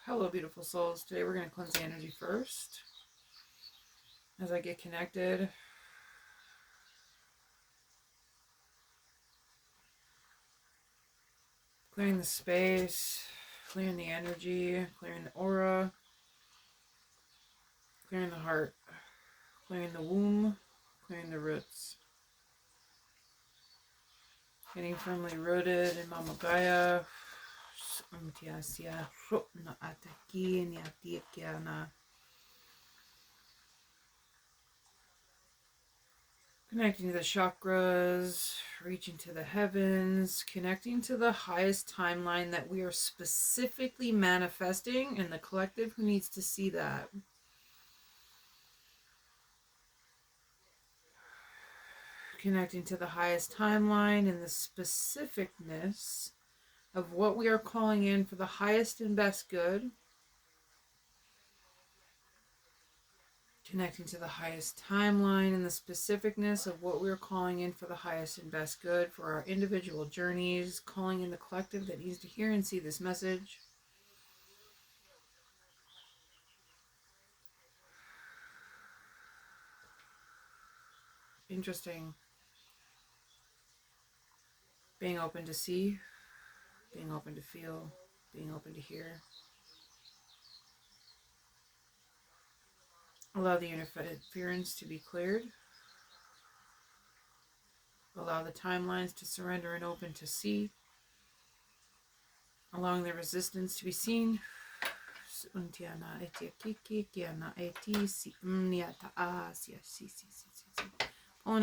Hello, beautiful souls. Today we're going to cleanse the energy first. As I get connected, clearing the space, clearing the energy, clearing the aura, clearing the heart, clearing the womb, clearing the roots. Getting firmly rooted in Mama Gaia. Connecting to the chakras, reaching to the heavens, connecting to the highest timeline that we are specifically manifesting, and the collective who needs to see that. Connecting to the highest timeline and the specificness of what we are calling in for the highest and best good. Connecting to the highest timeline and the specificness of what we're calling in for the highest and best good for our individual journeys, calling in the collective that needs to hear and see this message. Interesting. Being open to see, being open to feel, being open to hear. Allow the interference to be cleared. Allow the timelines to surrender and open to see. Allowing the resistance to be seen. Pulling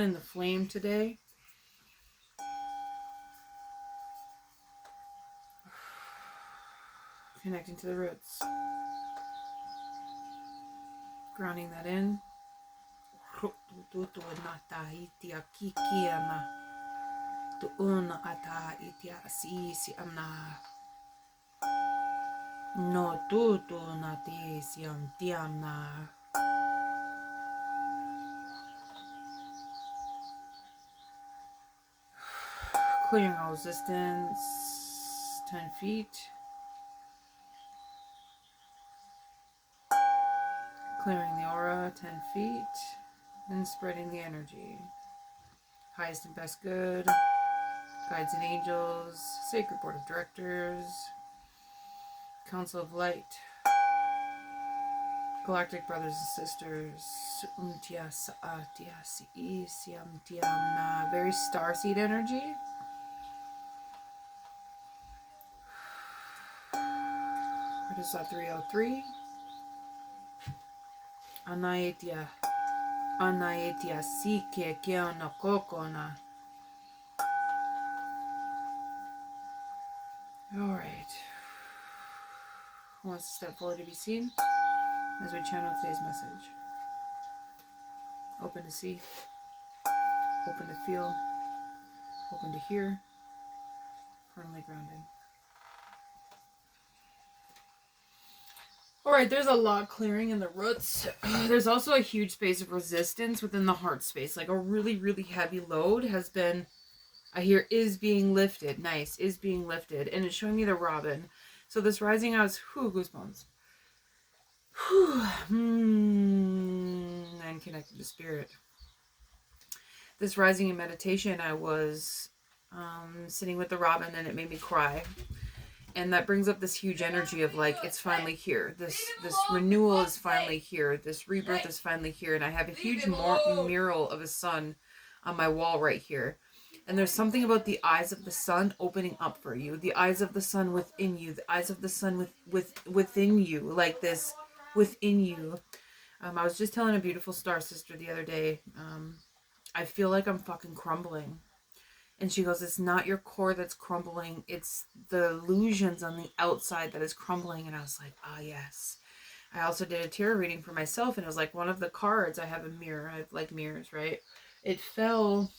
in the flame today. Connecting to the roots. Grounding that in. No tutu na te siam tiana. Clearing all resistance. 10 feet. Clearing the aura 10 feet. And spreading the energy. Highest and best good. Guides and angels. Sacred board of directors. Council of Light, Galactic brothers and sisters, very starseed energy. What is that? 303. Anaetia sike keona kokona. All right. Who wants to step forward to be seen as we channel today's message? Open to see, open to feel, open to hear, firmly grounded. All right, there's a lot clearing in the roots. There's also a huge space of resistance within the heart space. Like a really, really heavy load has been, I hear, is being lifted. Nice, is being lifted. And it's showing me the robin. So this rising, I was, goosebumps. And connected to spirit. This rising in meditation, I was sitting with the robin and it made me cry. And that brings up this huge energy of like, it's finally here. This renewal is finally here. This rebirth is finally here. And I have a huge mural of a sun on my wall right here. And there's something about the eyes of the sun opening up for you. The eyes of the sun within you. The eyes of the sun within you. Like this within you. I was just telling a beautiful star sister the other day. I feel like I'm fucking crumbling. And she goes, it's not your core that's crumbling. It's the illusions on the outside that is crumbling. And I was like, ah, yes. I also did a tarot reading for myself. And it was like one of the cards. I have a mirror. I have like mirrors, right? It fell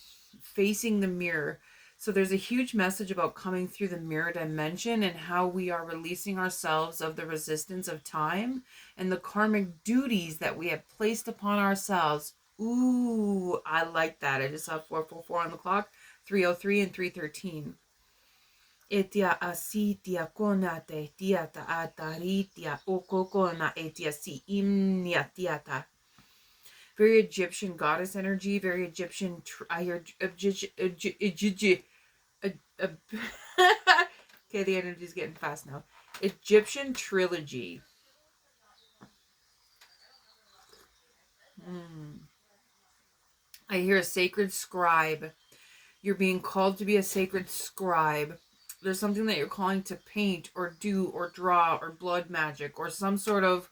facing the mirror. So there's a huge message about coming through the mirror dimension and how we are releasing ourselves of the resistance of time and the karmic duties that we have placed upon ourselves. Ooh, I like that. I just saw 444 on the clock, 303 and 313. Etia asitia konate tiata ataritia okokona etia si imnia tiata. Very Egyptian goddess energy, very Egyptian. I hear okay, the energy's getting fast now. Egyptian trilogy. I hear a sacred scribe. You're being called to be a sacred scribe. There's something that you're calling to paint or do or draw or blood magic or some sort of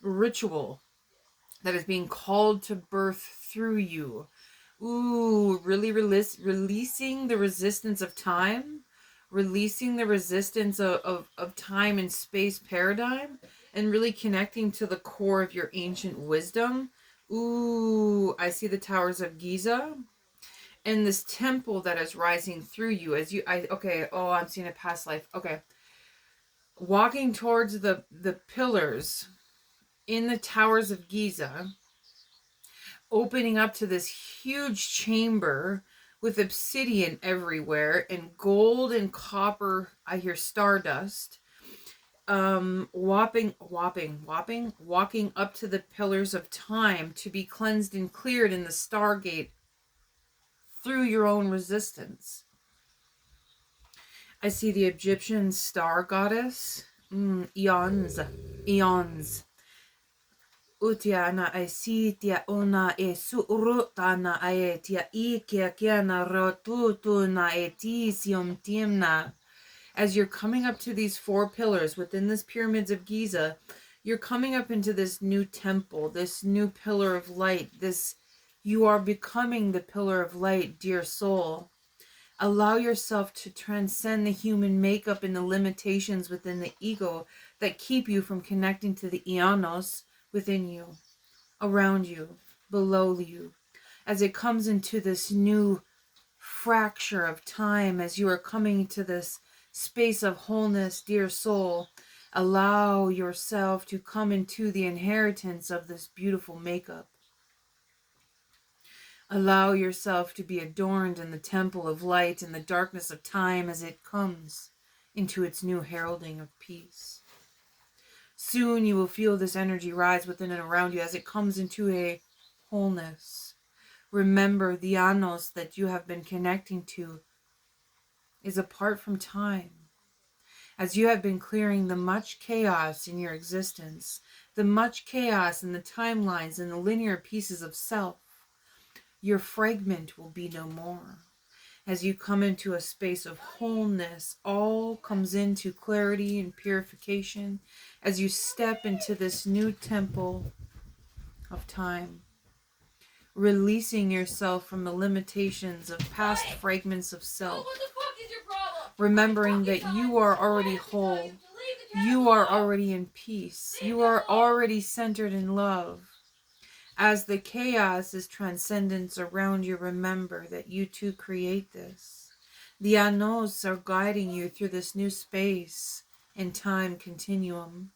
ritual that is being called to birth through you. Ooh, really releasing the resistance of time, releasing the resistance of time and space paradigm, and really connecting to the core of your ancient wisdom. Ooh, I see the towers of Giza and this temple that is rising through you as I'm seeing a past life. Okay. Walking towards the pillars in the towers of Giza, opening up to this huge chamber with obsidian everywhere and gold and copper. I hear stardust. Walking up to the pillars of time to be cleansed and cleared in the Stargate through your own resistance. I see the Egyptian star goddess. Eons. Utiana aisitia ona e surutana aetia ikia kiana rotutuna etisium timna. As you're coming up to these four pillars within this pyramids of Giza, you're coming up into this new temple, this new pillar of light. You are becoming the pillar of light, dear soul. Allow yourself to transcend the human makeup and the limitations within the ego that keep you from connecting to the Eonos within you, around you, below you. As it comes into this new fracture of time, as you are coming to this space of wholeness, dear soul, allow yourself to come into the inheritance of this beautiful makeup. Allow yourself to be adorned in the temple of light in the darkness of time as it comes into its new heralding of peace. Soon you will feel this energy rise within and around you as it comes into a wholeness. Remember, the Anos that you have been connecting to is apart from time. As you have been clearing the much chaos in your existence, the much chaos in the timelines and the linear pieces of self, your fragment will be no more. As you come into a space of wholeness, all comes into clarity and purification as you step into this new temple of time, releasing yourself from the limitations of past fragments of self, remembering that you are already whole, you are already in peace, you are already centered in love. As the chaos is transcendence around you, remember that you too create this. The Anos are guiding you through this new space and time continuum.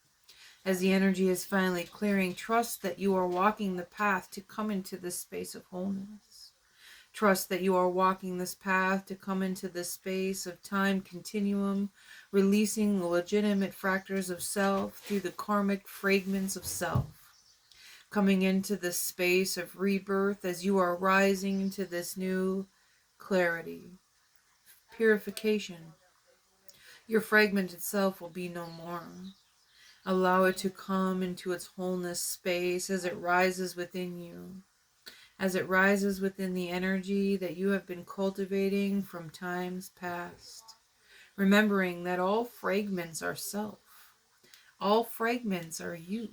As the energy is finally clearing, trust that you are walking the path to come into this space of wholeness. Trust that you are walking this path to come into this space of time continuum, releasing the legitimate fractures of self through the karmic fragments of self. Coming into this space of rebirth as you are rising into this new clarity, purification. Your fragment itself will be no more. Allow it to come into its wholeness space as it rises within you, as it rises within the energy that you have been cultivating from times past. Remembering that all fragments are self. All fragments are you.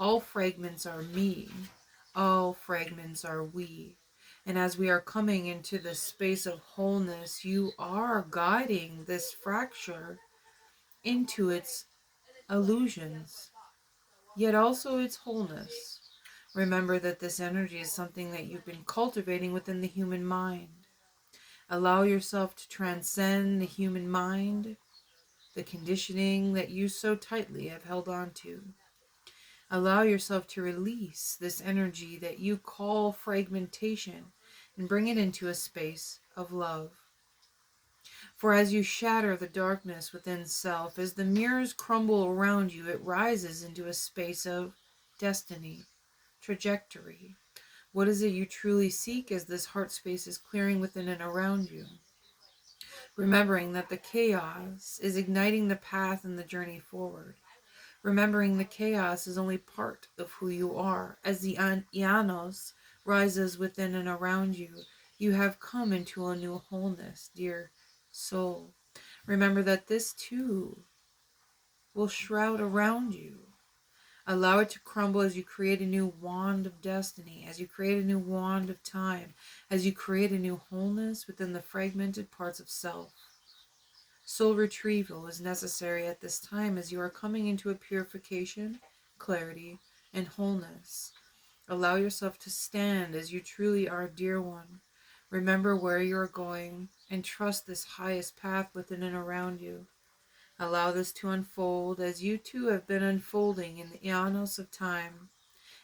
All fragments are me. All fragments are we. And as we are coming into this space of wholeness, you are guiding this fracture into its illusions, yet also its wholeness. Remember that this energy is something that you've been cultivating within the human mind. Allow yourself to transcend the human mind, the conditioning that you so tightly have held on to. Allow yourself to release this energy that you call fragmentation and bring it into a space of love. For as you shatter the darkness within self, as the mirrors crumble around you, it rises into a space of destiny, trajectory. What is it you truly seek as this heart space is clearing within and around you? Remembering that the chaos is igniting the path and the journey forward. Remembering the chaos is only part of who you are. As the Ianos rises within and around you, you have come into a new wholeness, dear soul. Remember that this too will shroud around you. Allow it to crumble as you create a new wand of destiny, as you create a new wand of time, as you create a new wholeness within the fragmented parts of self. Soul retrieval is necessary at this time as you are coming into a purification, clarity, and wholeness. Allow yourself to stand as you truly are, dear one. Remember where you are going and trust this highest path within and around you. Allow this to unfold as you too have been unfolding in the Ianos of time,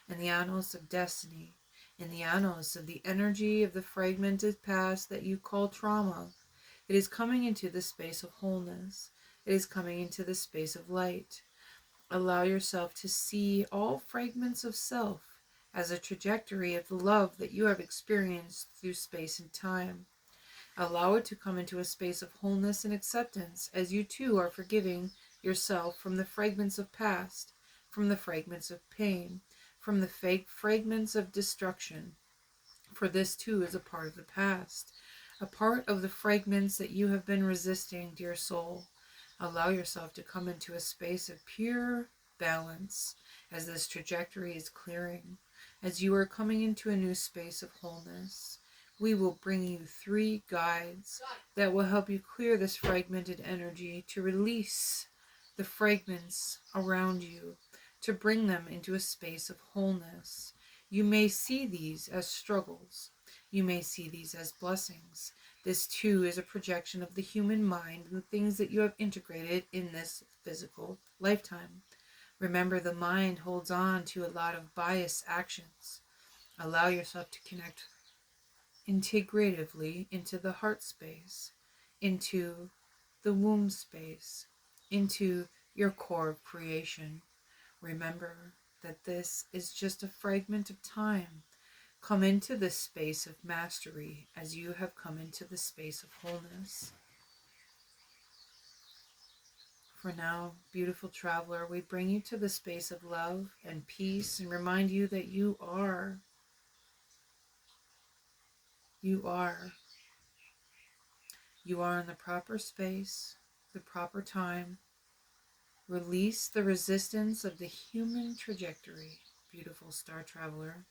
in the Ianos of destiny, in the Ianos of the energy of the fragmented past that you call trauma. It is coming into the space of wholeness. It is coming into the space of light. Allow yourself to see all fragments of self as a trajectory of the love that you have experienced through space and time. Allow it to come into a space of wholeness and acceptance as you too are forgiving yourself from the fragments of past, from the fragments of pain, from the fake fragments of destruction. For this too is a part of the past, a part of the fragments that you have been resisting, dear soul. Allow yourself to come into a space of pure balance as this trajectory is clearing, as you are coming into a new space of wholeness. We will bring you 3 guides that will help you clear this fragmented energy, to release the fragments around you, to bring them into a space of wholeness. You may see these as struggles. You may see these as blessings. This too is a projection of the human mind and the things that you have integrated in this physical lifetime. Remember, the mind holds on to a lot of biased actions. Allow yourself to connect integratively into the heart space, into the womb space, into your core of creation. Remember that this is just a fragment of time. Come into this space of mastery as you have come into the space of wholeness. For now, beautiful traveler, we bring you to the space of love and peace and remind you that you are in the proper space, the proper time. Release the resistance of the human trajectory, beautiful star traveler.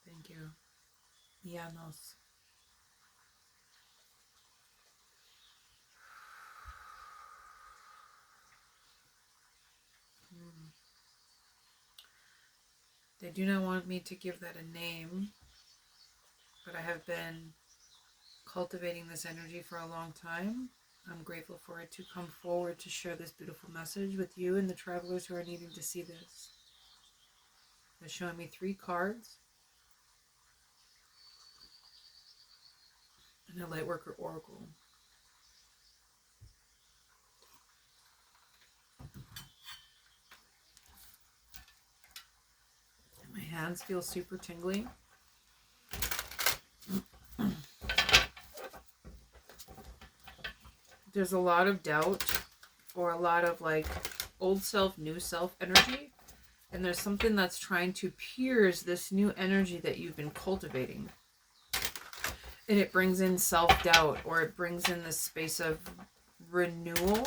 Thank you. Ianos. They do not want me to give that a name, but I have been cultivating this energy for a long time. I'm grateful for it to come forward to share this beautiful message with you and the travelers who are needing to see this. They're showing me 3 cards and a Lightworker Oracle. My hands feel super tingly. There's a lot of doubt or a lot of like old self, new self energy. And there's something that's trying to pierce this new energy that you've been cultivating. And it brings in self-doubt, or it brings in this space of renewal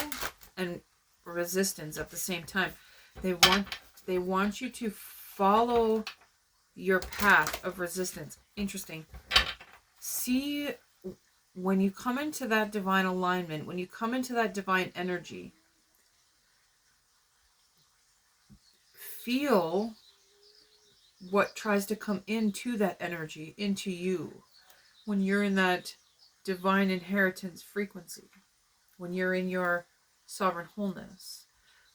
and resistance at the same time. They want you to follow your path of resistance. Interesting. See, when you come into that divine alignment, when you come into that divine energy, feel what tries to come into that energy, into you, when you're in that divine inheritance frequency, when you're in your sovereign wholeness.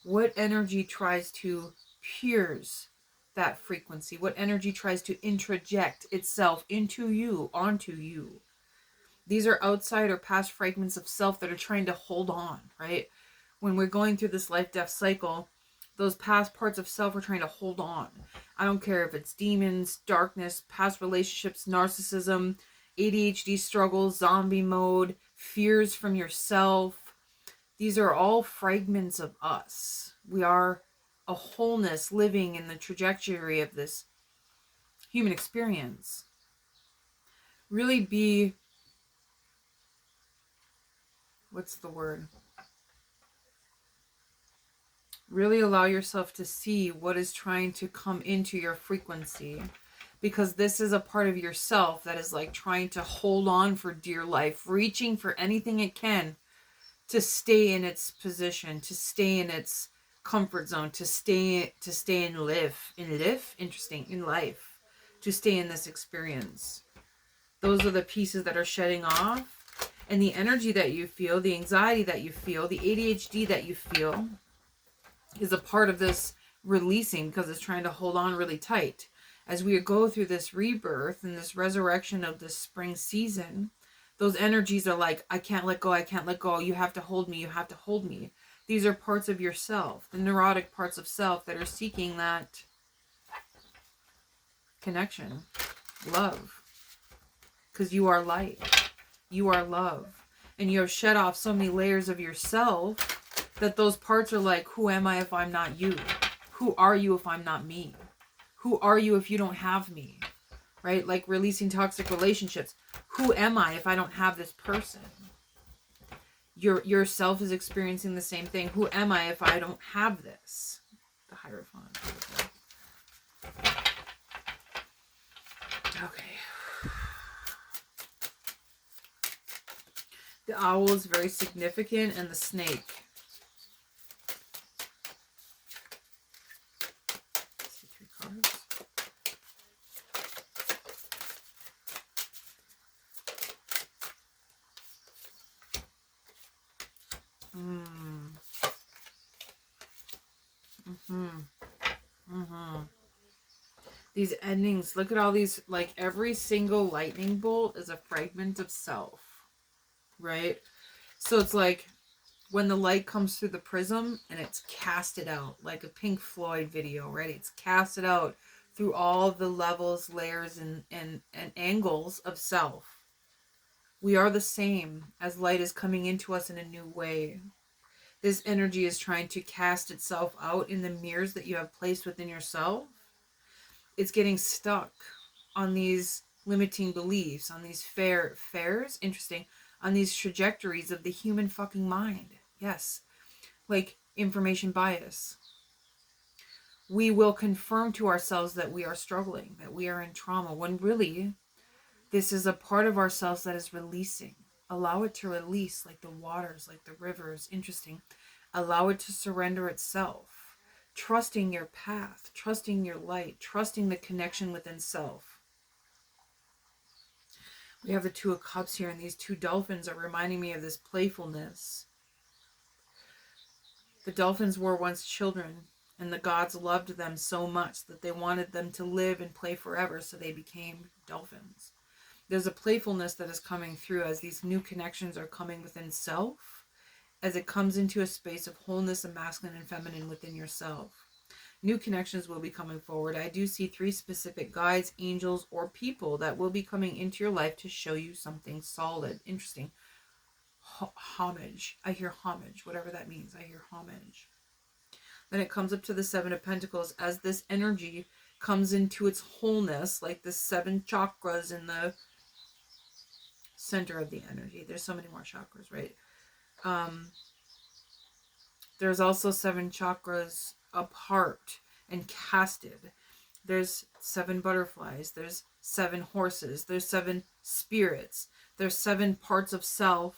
What energy tries to pierce that frequency? What energy tries to introject itself into you, onto you? These are outside or past fragments of self that are trying to hold on, right? When we're going through this life-death cycle, those past parts of self are trying to hold on. I don't care if it's demons, darkness, past relationships, narcissism, ADHD struggles, zombie mode, fears from yourself. These are all fragments of us. We are a wholeness living in the trajectory of this human experience. Really be, what's the word? Really allow yourself to see what is trying to come into your frequency, because this is a part of yourself that is like trying to hold on for dear life, reaching for anything it can to stay in its position, to stay in its comfort zone, to stay in life, to stay in this experience. Those are the pieces that are shedding off, and the energy that you feel, the anxiety that you feel, the ADHD that you feel is a part of this releasing, because it's trying to hold on really tight. As we go through this rebirth and this resurrection of this spring season, those energies are like, I can't let go, I can't let go, you have to hold me, you have to hold me. These are parts of yourself, the neurotic parts of self that are seeking that connection, love. Because you are light, you are love. And you have shed off so many layers of yourself that those parts are like, who am I if I'm not you? Who are you if I'm not me? Who are you if you don't have me? Right? Like releasing toxic relationships. Who am I if I don't have this person? Yourself is experiencing the same thing. Who am I if I don't have this? The Hierophant. Okay. The owl is very significant, and the snake. See 3 cards. These endings, look at all these, like every single lightning bolt is a fragment of self, right? So it's like when the light comes through the prism and it's casted out, like a Pink Floyd video, right? It's casted out through all the levels, layers, and angles of self. We are the same as light is coming into us in a new way. This energy is trying to cast itself out in the mirrors that you have placed within yourself. It's getting stuck on these limiting beliefs, on these on these trajectories of the human fucking mind. Yes, like information bias. We will confirm to ourselves that we are struggling, that we are in trauma, when really this is a part of ourselves that is releasing. Allow it to release, like the waters, like the rivers. Interesting. Allow it to surrender itself. Trusting your path, trusting your light, trusting the connection within self. We have the 2 of Cups here, and these 2 dolphins are reminding me of this playfulness. The dolphins were once children, and the gods loved them so much that they wanted them to live and play forever, so they became dolphins. There's a playfulness that is coming through as these new connections are coming within self, as it comes into a space of wholeness and masculine and feminine within yourself. New connections will be coming forward. I do see 3 specific guides, angels, or people that will be coming into your life to show you something solid. Interesting. Homage. I hear homage, whatever that means. I hear homage. Then it comes up to the 7 of Pentacles as this energy comes into its wholeness, like the 7 chakras in the center of the energy. There's so many more chakras, right? There's also 7 chakras apart and casted. There's 7 butterflies. There's 7 horses. There's 7 spirits. There's 7 parts of self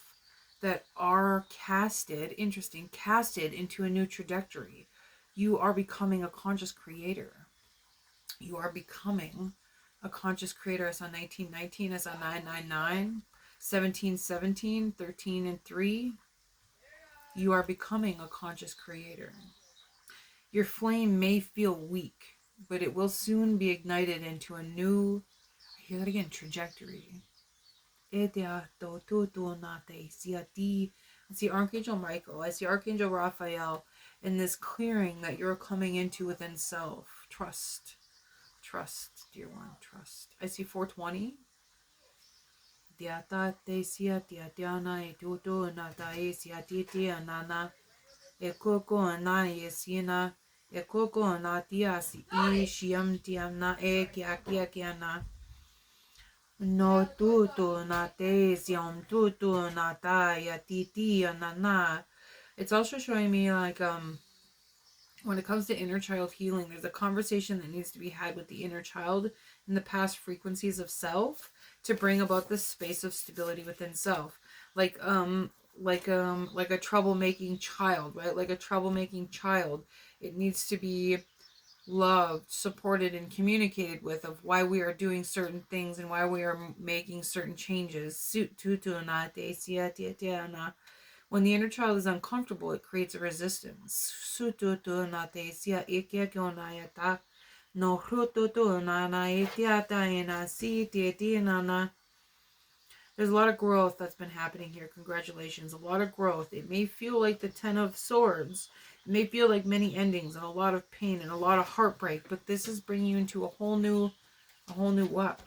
that are casted, casted into a new trajectory. You are becoming a conscious creator. You are becoming a conscious creator. I saw 1919, I saw 999, 1717, 13 and 3. You are becoming a conscious creator. Your flame may feel weak, but it will soon be ignited into a new, I hear that again, trajectory. I see Archangel Michael, I see Archangel Raphael in this clearing that you're coming into within self. Trust, dear one, trust. I see 420. Ekoko na yesina, ekoko na tiasi I shiam tiamna kiakiana. No tutu na te siam tutu na ta ya titi na. It's also showing me like when it comes to inner child healing, there's a conversation that needs to be had with the inner child in the past frequencies of self to bring about this space of stability within self. Like a troublemaking child, right? Like a troublemaking child. It needs to be loved, supported, and communicated with of why we are doing certain things and why we are making certain changes. When the inner child is uncomfortable, it creates a resistance. There's a lot of growth that's been happening here. Congratulations. A lot of growth. It may feel like the Ten of Swords. It may feel like many endings and a lot of pain and a lot of heartbreak, but this is bringing you into a whole new what?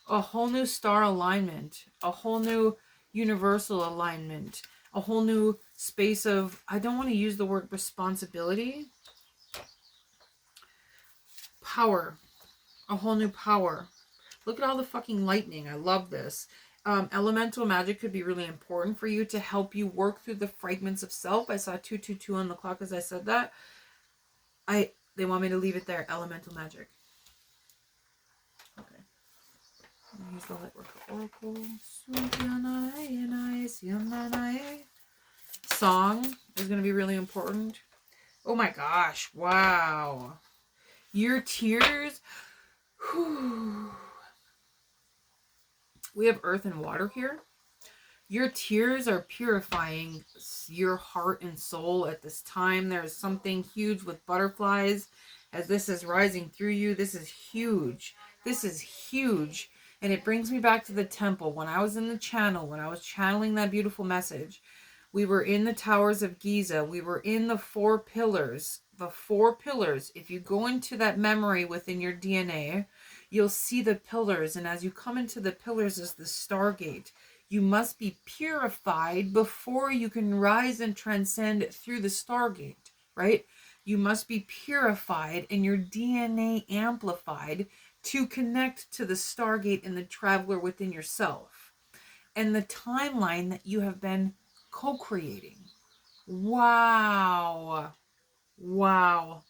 A whole new star alignment, a whole new universal alignment, a whole new space of, I don't want to use the word responsibility, power, a whole new power. Look at all the fucking lightning. I love this. Elemental magic could be really important for you to help you work through the fragments of self. I saw 222 on the clock as I said that. They want me to leave it there. Elemental magic. Okay. Use the Lightworker Oracle. Song is going to be really important. Oh my gosh. Wow. Your tears. Whew. We have earth and water here. Your tears are purifying your heart and soul at this time. There's something huge with butterflies as this is rising through you. This is huge. This is huge. And it brings me back to the temple. When I was in the channel, when I was channeling that beautiful message, we were in the towers of Giza. We were in the 4 pillars. The 4 pillars. If you go into that memory within your DNA, you'll see the pillars. And as you come into the pillars is the Stargate. You must be purified before you can rise and transcend through the Stargate, right? You must be purified and your DNA amplified to connect to the Stargate and the traveler within yourself. And the timeline that you have been co-creating. Wow. Wow.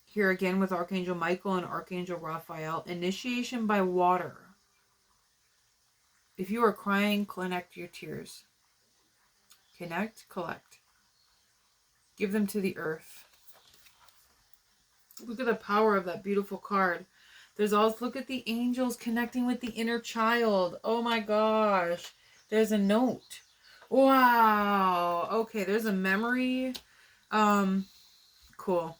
Here again with Archangel Michael and Archangel Raphael. Initiation by water. If you are crying, connect your tears. Connect, collect. Give them to the earth. Look at the power of that beautiful card. There's also, look at the angels connecting with the inner child. Oh my gosh. There's a note. Wow. Okay, there's a memory. Cool.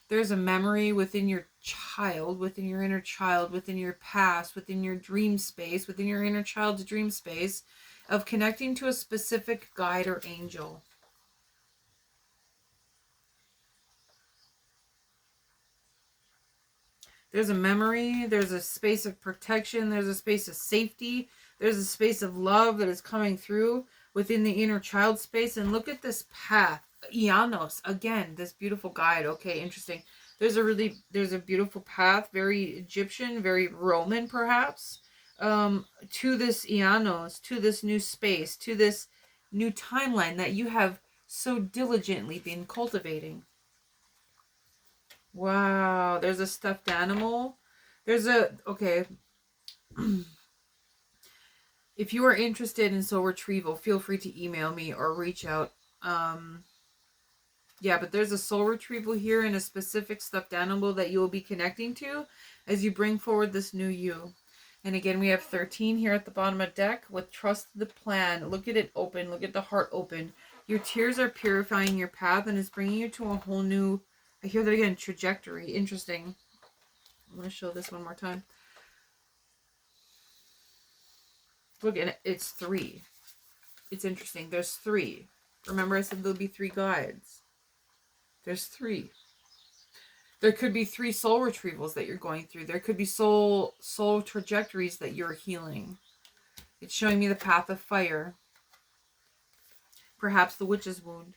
There's a memory within your child, within your inner child, within your past, within your dream space, within your inner child's dream space of connecting to a specific guide or angel. There's a memory, there's a space of protection, there's a space of safety, there's a space of love that is coming through within the inner child space. And look at this path. Ianos, again, this beautiful guide. Okay, interesting. There's a beautiful path, very Egyptian, very Roman perhaps, to this Ianos, to this new space, to this new timeline that you have so diligently been cultivating. Wow, there's a stuffed animal. Okay. If you are interested in soul retrieval, feel free to email me or reach out. Yeah, but there's a soul retrieval here and a specific stuffed animal that you will be connecting to as you bring forward this new you. And again, we have 13 here at the bottom of the deck with trust the plan. Look at it open. Look at the heart open. Your tears are purifying your path and is bringing you to a whole new, I hear that again, trajectory. Interesting. I'm going to show this one more time. Look, and it's 3. It's interesting. There's 3. Remember I said there'll be 3 guides. There's 3. There could be 3 soul retrievals that you're going through. There could be soul trajectories that you're healing. It's showing me the path of fire. Perhaps the witch's wound.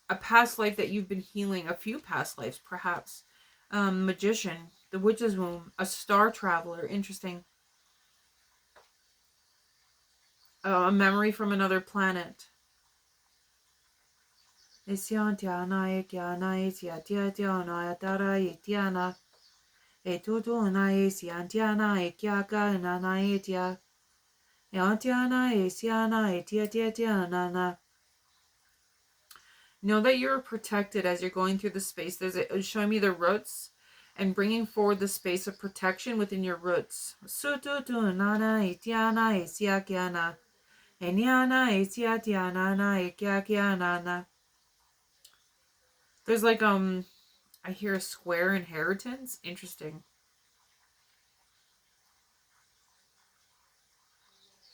A past life that you've been healing. A few past lives, perhaps. Magician. The witch's womb. A star traveler. Interesting. A memory from another planet. Know that you're protected as you're going through the space. It's showing me the roots and bringing forward the space of protection within your roots. There's like, I hear a square inheritance. Interesting.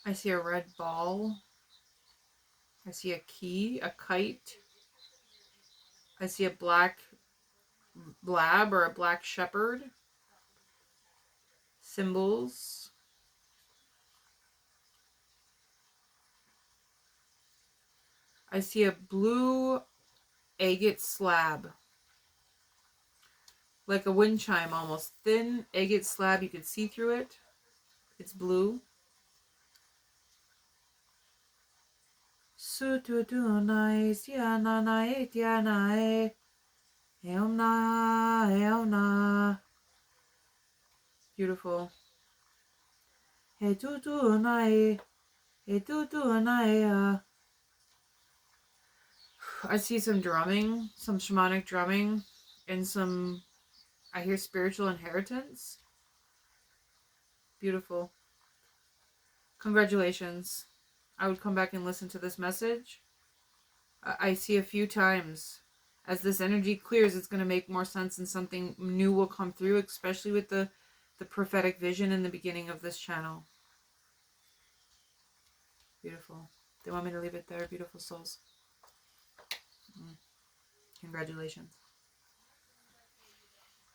I see a red ball. I see a key, a kite. I see a black lab or a black shepherd. Symbols. I see a blue agate slab. Like a wind chime almost. Thin agate slab. You can see through it. It's blue. Beautiful. I see some drumming, some shamanic drumming, and some, I hear spiritual inheritance. Beautiful. Congratulations. I would come back and listen to this message. I see a few times. As this energy clears, it's going to make more sense and something new will come through, especially with the prophetic vision in the beginning of this channel. Beautiful. They want me to leave it there, beautiful souls. Congratulations.